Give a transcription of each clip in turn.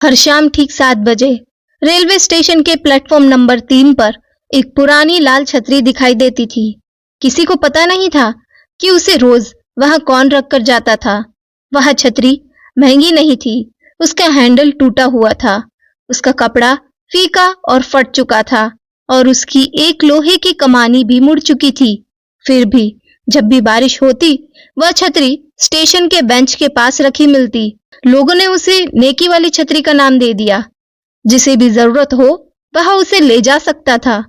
हर शाम ठीक 7 बजे रेलवे स्टेशन के प्लेटफॉर्म नंबर 3 पर एक पुरानी लाल छतरी दिखाई देती थी। किसी को पता नहीं था कि उसे रोज वहां कौन रख कर जाता था। वह छतरी महंगी नहीं थी, उसका हैंडल टूटा हुआ था, उसका कपड़ा फीका और फट चुका था और उसकी एक लोहे की कमानी भी मुड़ चुकी थी। फिर भी जब भी बारिश होती, वह छतरी स्टेशन के बेंच के पास रखी मिलती। लोगों ने उसे नेकी वाली छतरी का नाम दे दिया। जिसे भी जरूरत हो वह उसे ले जा सकता था,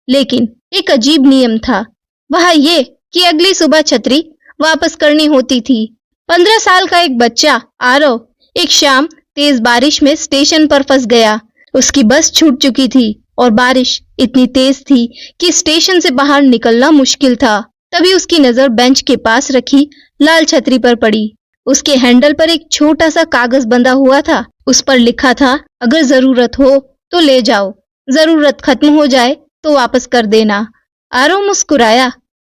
लेकिन एक अजीब नियम था, वह ये कि अगली सुबह छतरी वापस करनी होती थी। 15 साल का एक बच्चा आरव एक शाम तेज बारिश में स्टेशन पर फंस गया। उसकी बस छूट चुकी थी और बारिश इतनी तेज थी कि स्टेशन से बाहर निकलना मुश्किल था। तभी उसकी नजर बेंच के पास रखी लाल छतरी पर पड़ी। उसके हैंडल पर एक छोटा सा कागज बंधा हुआ था। उस पर लिखा था, अगर जरूरत हो तो ले जाओ, जरूरत खत्म हो जाए तो वापस कर देना। आरव मुस्कुराया,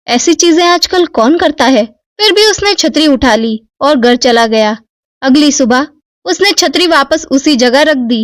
ऐसी चीजें आजकल कौन करता है। फिर भी उसने छतरी उठा ली और घर चला गया। अगली सुबह उसने छतरी वापस उसी जगह रख दी।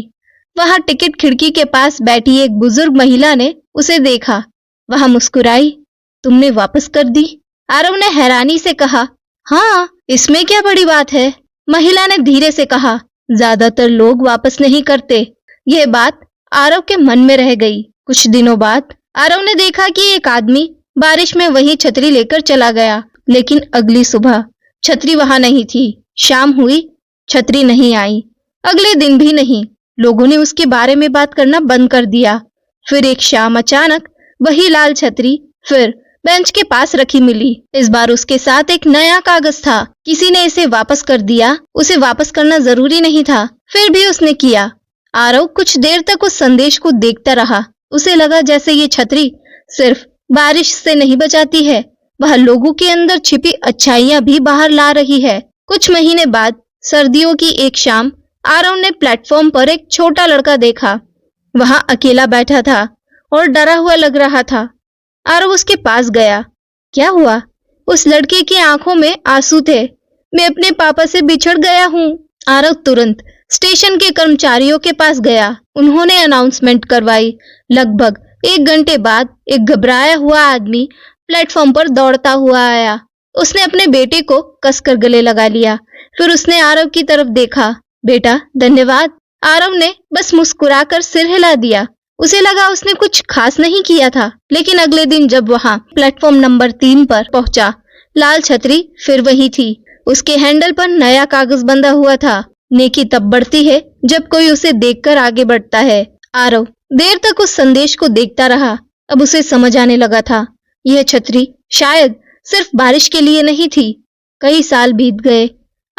वहां टिकट खिड़की के पास बैठी एक बुजुर्ग महिला ने उसे देखा। वह मुस्कुराई, तुमने वापस कर दी? आरव ने हैरानी से कहा, हाँ, इसमें क्या बड़ी बात है। महिला ने धीरे से कहा, ज्यादातर लोग वापस नहीं करते। यह बात आरव के मन में रह गई। कुछ दिनों बाद आरव ने देखा कि एक आदमी बारिश में वही छतरी लेकर चला गया, लेकिन अगली सुबह छतरी वहां नहीं थी। शाम हुई, छतरी नहीं आई, अगले दिन भी नहीं। लोगों ने उसके बारे में बात करना बंद कर दिया। फिर एक शाम अचानक वही लाल छतरी फिर बेंच के पास रखी मिली। इस बार उसके साथ एक नया कागज था। किसी ने इसे वापस कर दिया। उसे वापस करना जरूरी नहीं था, फिर भी उसने किया। आरव कुछ देर तक उस संदेश को देखता रहा। उसे लगा जैसे ये छतरी सिर्फ बारिश से नहीं बचाती है, वह लोगों के अंदर छिपी अच्छाइयां भी बाहर ला रही है। कुछ महीने बाद सर्दियों की एक शाम आरव ने प्लेटफॉर्म पर एक छोटा लड़का देखा। वहां अकेला बैठा था और डरा हुआ लग रहा था। आरव उसके पास गया। क्या हुआ? उस लड़के की आंखों में आंसू थे। मैं अपने पापा से बिछड़ गया हूँ। आरव तुरंत स्टेशन के कर्मचारियों के पास गया। उन्होंने अनाउंसमेंट करवाई। लगभग 1 घंटे बाद एक घबराया हुआ आदमी प्लेटफॉर्म पर दौड़ता हुआ आया। उसने अपने बेटे को कसकर गले लगा लिया। फिर उसने आरव की तरफ देखा। बेटा, धन्यवाद। आरव ने बस मुस्कुराकर सिर हिला दिया। उसे लगा उसने कुछ खास नहीं किया था, लेकिन अगले दिन जब वहां प्लेटफॉर्म नंबर 3 पर पहुंचा, लाल छतरी फिर वही थी। उसके हैंडल पर नया कागज बंधा हुआ था। नेकी तब बढ़ती है जब कोई उसे देखकर आगे बढ़ता है। आरव देर तक उस संदेश को देखता रहा। अब उसे समझ आने लगा था, यह छतरी शायद सिर्फ बारिश के लिए नहीं थी। कई साल बीत गए।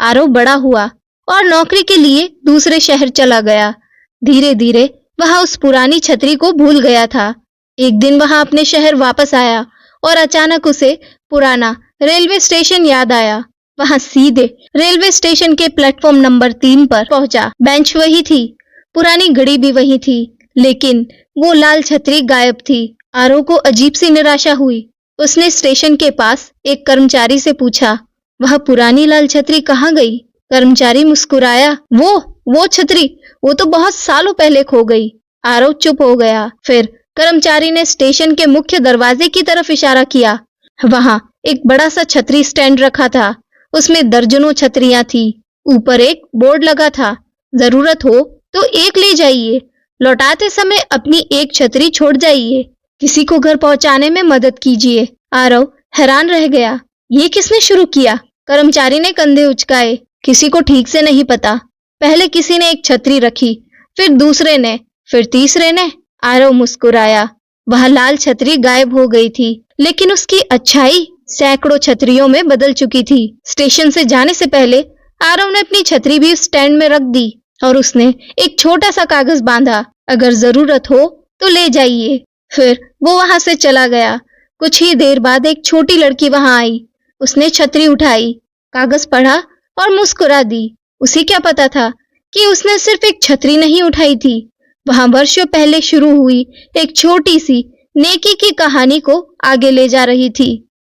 आरव बड़ा हुआ और नौकरी के लिए दूसरे शहर चला गया। धीरे धीरे वह उस पुरानी छतरी को भूल गया था। एक दिन वह अपने शहर वापस आया और अचानक उसे पुराना रेलवे स्टेशन याद आया। वह सीधे रेलवे स्टेशन के प्लेटफॉर्म नंबर 3 पर पहुंचा। बेंच वही थी, पुरानी घड़ी भी वही थी, लेकिन वो लाल छतरी गायब थी। आरव को अजीब सी निराशा हुई। उसने स्टेशन के पास एक कर्मचारी से पूछा, वह पुरानी लाल छतरी कहाँ गई? कर्मचारी मुस्कुराया, वो छतरी, वो तो बहुत सालों पहले खो गई। आरव चुप हो गया। फिर कर्मचारी ने स्टेशन के मुख्य दरवाजे की तरफ इशारा किया। वहां एक बड़ा सा छतरी स्टैंड रखा था। उसमें दर्जनों छतरियां थी। ऊपर एक बोर्ड लगा था, जरूरत हो तो एक ले जाइए, लौटाते समय अपनी एक छतरी छोड़ जाइए, किसी को घर पहुंचाने में मदद कीजिए। आरव हैरान रह गया, ये किसने शुरू किया? कर्मचारी ने कंधे उचकाए। किसी को ठीक से नहीं पता। पहले किसी ने एक छतरी रखी, फिर दूसरे ने, फिर तीसरे ने। आरव मुस्कुराया। वह लाल छतरी गायब हो गई थी, लेकिन उसकी अच्छाई सैकड़ों छतरियों में बदल चुकी थी। स्टेशन से जाने से पहले आरव ने अपनी छतरी भी स्टैंड में रख दी और उसने एक छोटा सा कागज बांधा, अगर जरूरत हो तो ले जाइए। फिर वो वहां से चला गया। कुछ ही देर बाद एक छोटी लड़की वहां आई। उसने छतरी उठाई, कागज पढ़ा और मुस्कुरा दी। उसे क्या पता था कि उसने सिर्फ एक छतरी नहीं उठाई थी, वहां वर्षों पहले शुरू हुई एक छोटी सी नेकी की कहानी को आगे ले जा रही थी।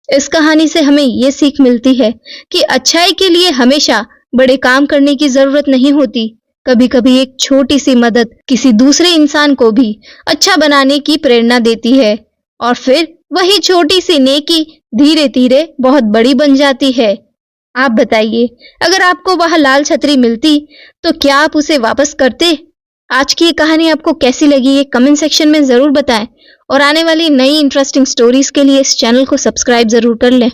इस कहानी से हमें ये सीख मिलती है कि अच्छाई के लिए हमेशा बड़े काम करने की जरूरत नहीं होती, कभी कभी एक छोटी सी मदद किसी दूसरे इंसान को भी अच्छा बनाने की प्रेरणा देती है और फिर वही छोटी सी नेकी धीरे धीरे बहुत बड़ी बन जाती है। आप बताइए, अगर आपको वह लाल छतरी मिलती तो क्या आप उसे वापस करते? आज की ये कहानी आपको कैसी लगी, ये कमेंट सेक्शन में जरूर बताएं और आने वाली नई इंटरेस्टिंग स्टोरीज के लिए इस चैनल को सब्सक्राइब जरूर कर लें।